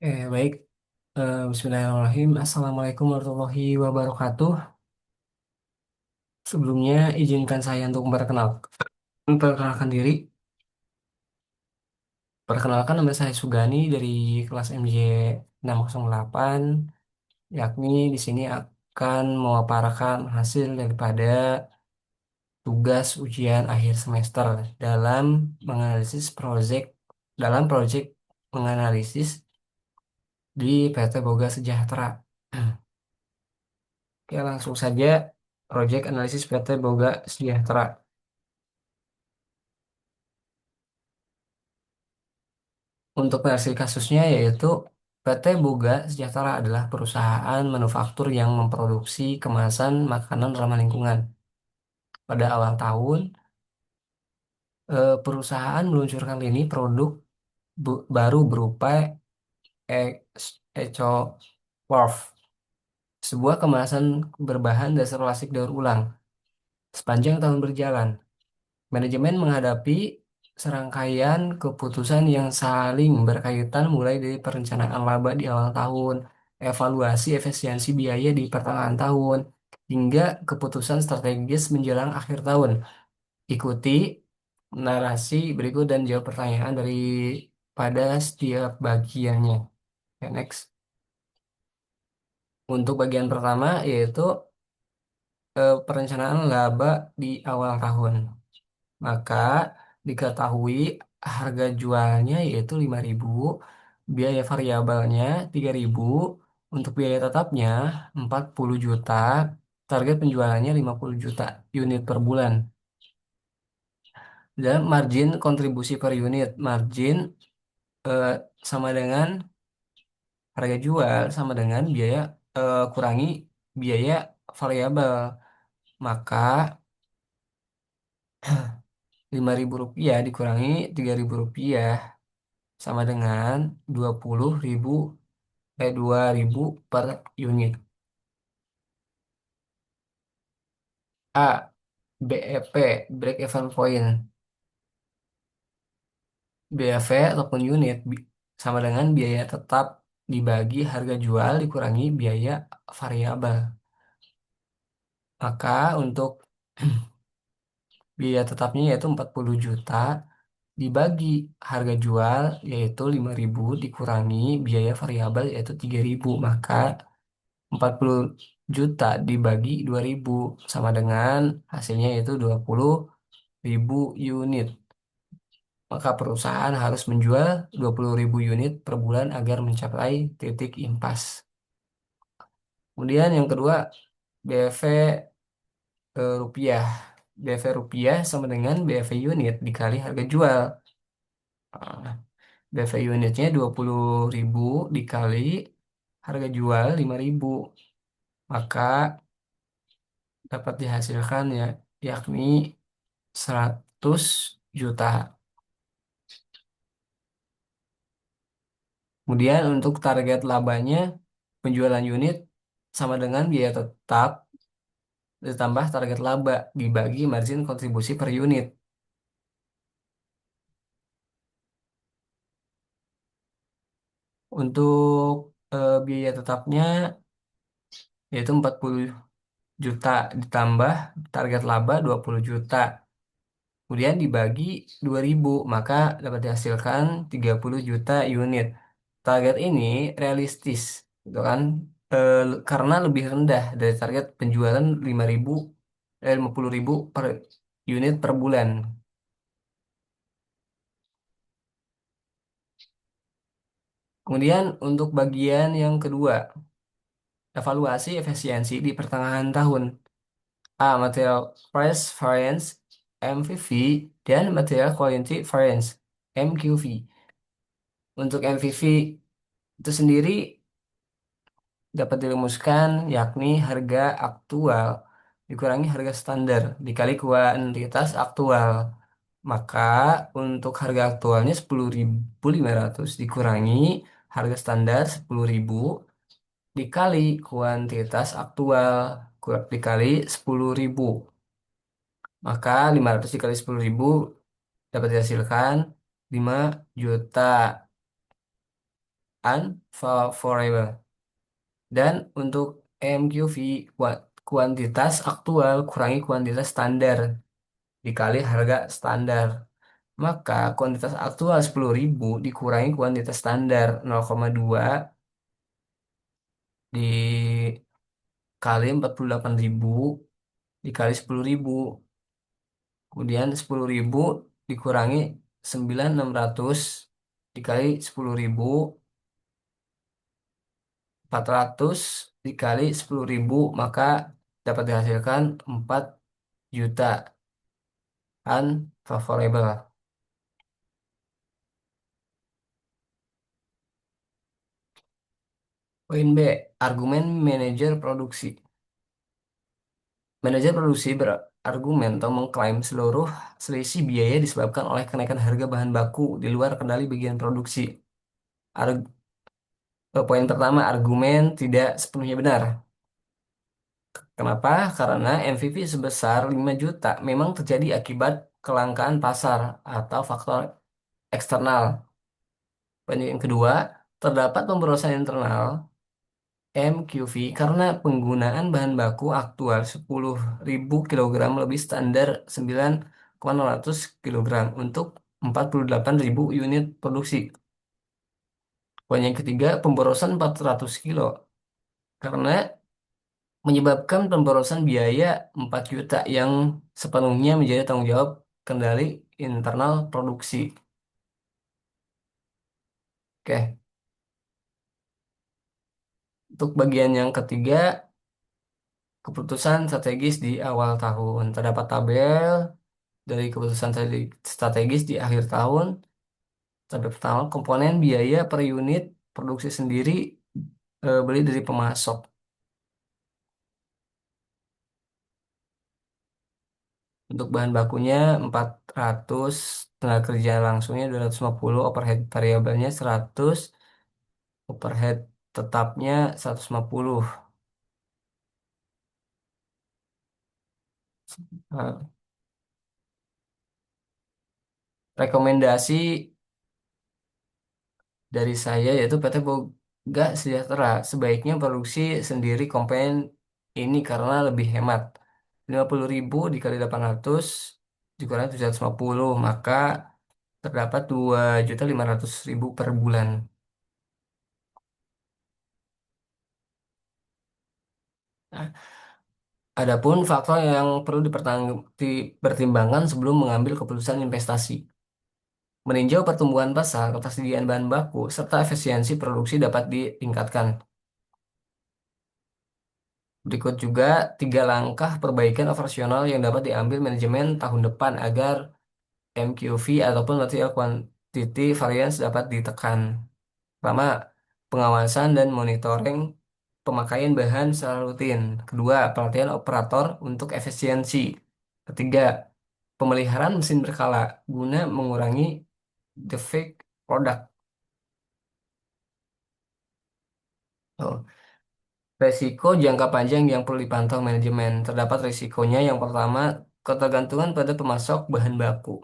Baik. Bismillahirrahmanirrahim. Assalamualaikum warahmatullahi wabarakatuh. Sebelumnya, izinkan saya untuk memperkenalkan diri. Perkenalkan nama saya Sugani dari kelas MJ 608, yakni di sini akan memaparkan hasil daripada tugas ujian akhir semester dalam menganalisis dalam proyek menganalisis di PT Boga Sejahtera. Oke, langsung saja proyek analisis PT Boga Sejahtera. Untuk versi kasusnya yaitu PT Boga Sejahtera adalah perusahaan manufaktur yang memproduksi kemasan makanan ramah lingkungan. Pada awal tahun, perusahaan meluncurkan lini produk baru berupa Eco Wharf, sebuah kemasan berbahan dasar plastik daur ulang. Sepanjang tahun berjalan, manajemen menghadapi serangkaian keputusan yang saling berkaitan mulai dari perencanaan laba di awal tahun, evaluasi efisiensi biaya di pertengahan tahun, hingga keputusan strategis menjelang akhir tahun. Ikuti narasi berikut dan jawab pertanyaan pada setiap bagiannya. Oke, next. Untuk bagian pertama yaitu perencanaan laba di awal tahun. Maka diketahui harga jualnya yaitu 5.000, biaya variabelnya 3.000, untuk biaya tetapnya 40 juta, target penjualannya 50 juta unit per bulan. Dan margin kontribusi per unit, margin eh, sama dengan harga jual sama dengan biaya kurangi biaya variabel. Maka Rp5.000 dikurangi Rp3.000 sama dengan 2.000 per unit. A. BEP, break even point. BEV ataupun unit sama dengan biaya tetap dibagi harga jual dikurangi biaya variabel. Maka untuk biaya tetapnya yaitu 40 juta dibagi harga jual yaitu 5.000 dikurangi biaya variabel yaitu 3.000. Maka 40 juta dibagi 2.000 sama dengan hasilnya yaitu 20.000 unit. Maka perusahaan harus menjual 20.000 unit per bulan agar mencapai titik impas. Kemudian yang kedua, BEV rupiah. BEV rupiah sama dengan BEV unit dikali harga jual. Nah, BEV unitnya 20.000 dikali harga jual 5.000. Maka dapat dihasilkan ya, yakni 100 juta. Kemudian untuk target labanya, penjualan unit sama dengan biaya tetap ditambah target laba dibagi margin kontribusi per unit. Untuk biaya tetapnya yaitu 40 juta ditambah target laba 20 juta. Kemudian dibagi 2.000 maka dapat dihasilkan 30 juta unit. Target ini realistis, gitu kan? Karena lebih rendah dari target penjualan 50.000 per unit per bulan. Kemudian untuk bagian yang kedua, evaluasi efisiensi di pertengahan tahun. A. Material Price Variance (MVV) dan Material Quality Variance (MQV). Untuk MVV itu sendiri dapat dirumuskan yakni harga aktual dikurangi harga standar dikali kuantitas aktual. Maka untuk harga aktualnya 10.500 dikurangi harga standar 10.000 dikali kuantitas aktual dikali 10.000. Maka 500 dikali 10.000 dapat dihasilkan 5 juta. unfavorable. Dan untuk MQV, kuantitas aktual kurangi kuantitas standar dikali harga standar. Maka kuantitas aktual 10.000 dikurangi kuantitas standar 0,2 dikali 48.000 dikali 10.000. Kemudian 10.000 dikurangi 9.600 dikali 10.000, 400 dikali 10.000, maka dapat dihasilkan 4 juta unfavorable. Poin B, argumen manajer produksi. Manajer produksi berargumen atau mengklaim seluruh selisih biaya disebabkan oleh kenaikan harga bahan baku di luar kendali bagian produksi. Poin pertama, argumen tidak sepenuhnya benar. Kenapa? Karena MVP sebesar 5 juta memang terjadi akibat kelangkaan pasar atau faktor eksternal. Poin yang kedua, terdapat pemborosan internal MQV karena penggunaan bahan baku aktual 10.000 kilogram lebih standar 9,000 kilogram untuk 48.000 unit produksi. Poin yang ketiga, pemborosan 400 kilo karena menyebabkan pemborosan biaya 4 juta yang sepenuhnya menjadi tanggung jawab kendali internal produksi. Oke, untuk bagian yang ketiga, keputusan strategis di awal tahun. Terdapat tabel dari keputusan strategis di akhir tahun. Tabel pertama, komponen biaya per unit produksi sendiri beli dari pemasok. Untuk bahan bakunya 400, tenaga kerja langsungnya 250, overhead variabelnya 100, overhead tetapnya 150. Nah, rekomendasi dari saya yaitu PT Boga Sejahtera sebaiknya produksi sendiri komponen ini karena lebih hemat. 50.000 dikali 800 dikurangi 750, maka terdapat 2.500.000 per bulan. Nah, adapun faktor yang perlu dipertimbangkan sebelum mengambil keputusan investasi. Meninjau pertumbuhan pasar, ketersediaan bahan baku, serta efisiensi produksi dapat ditingkatkan. Berikut juga 3 langkah perbaikan operasional yang dapat diambil manajemen tahun depan agar MQV ataupun material quantity variance dapat ditekan. Pertama, pengawasan dan monitoring pemakaian bahan secara rutin. Kedua, pelatihan operator untuk efisiensi. Ketiga, pemeliharaan mesin berkala guna mengurangi defect produk. Oh, resiko jangka panjang yang perlu dipantau manajemen. Terdapat resikonya yang pertama, ketergantungan pada pemasok bahan baku.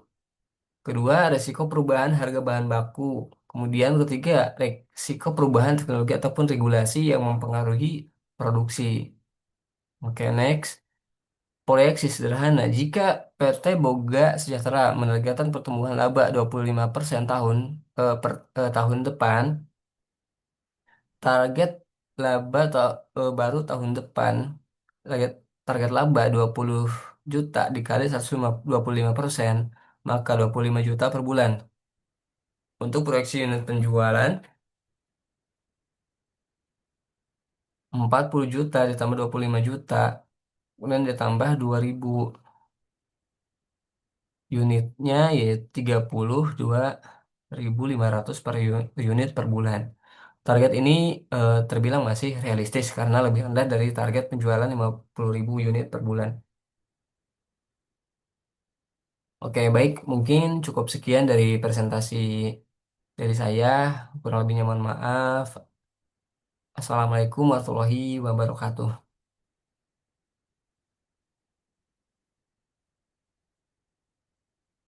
Kedua, resiko perubahan harga bahan baku. Kemudian ketiga, resiko perubahan teknologi ataupun regulasi yang mempengaruhi produksi. Oke, next. Proyeksi sederhana. Jika PT Boga Sejahtera menargetkan pertumbuhan laba 25% tahun depan, target laba baru tahun depan, target, target laba 20 juta dikali 125%, maka 25 juta per bulan. Untuk proyeksi unit penjualan, 40 juta ditambah 25 juta, kemudian ditambah 2.000 unitnya, yaitu 32.500 per unit per bulan. Target ini terbilang masih realistis karena lebih rendah dari target penjualan 50.000 unit per bulan. Oke, baik. Mungkin cukup sekian dari presentasi dari saya. Kurang lebihnya mohon maaf. Assalamualaikum warahmatullahi wabarakatuh.